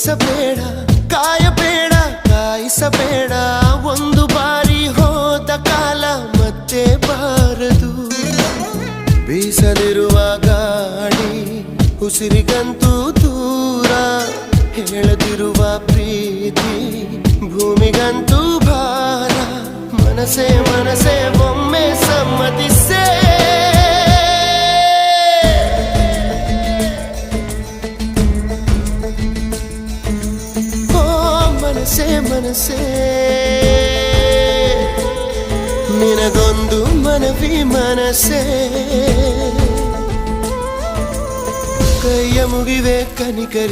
ಬಯಸಬೇಡ, ಕಾಯಬೇಡ, ಕಾಯಿಸಬೇಡ. ಒಂದು ಬಾರಿ ಹೋದ ಕಾಲ ಮತ್ತೆ ಬಾರದು. ಬೀಸದಿರುವ ಗಾಳಿ ಉಸಿರಿಗಂತೂ ದೂರ, ಹೇಳದಿರುವ ಪ್ರೀತಿ ಭೂಮಿಗಂತೂ ಭಾರ. ಮನಸೇ ಮನಸೇ ಒಮ್ಮೆ ಸಮ್ಮತಿಸೇ. ಮನಸೇ ಮನಸೇ ನಿನಗೊಂದು ಮನವಿ ಮನಸೇ. ಕೈಯ ಮುಗಿವೆ ಕನಿಕರಿ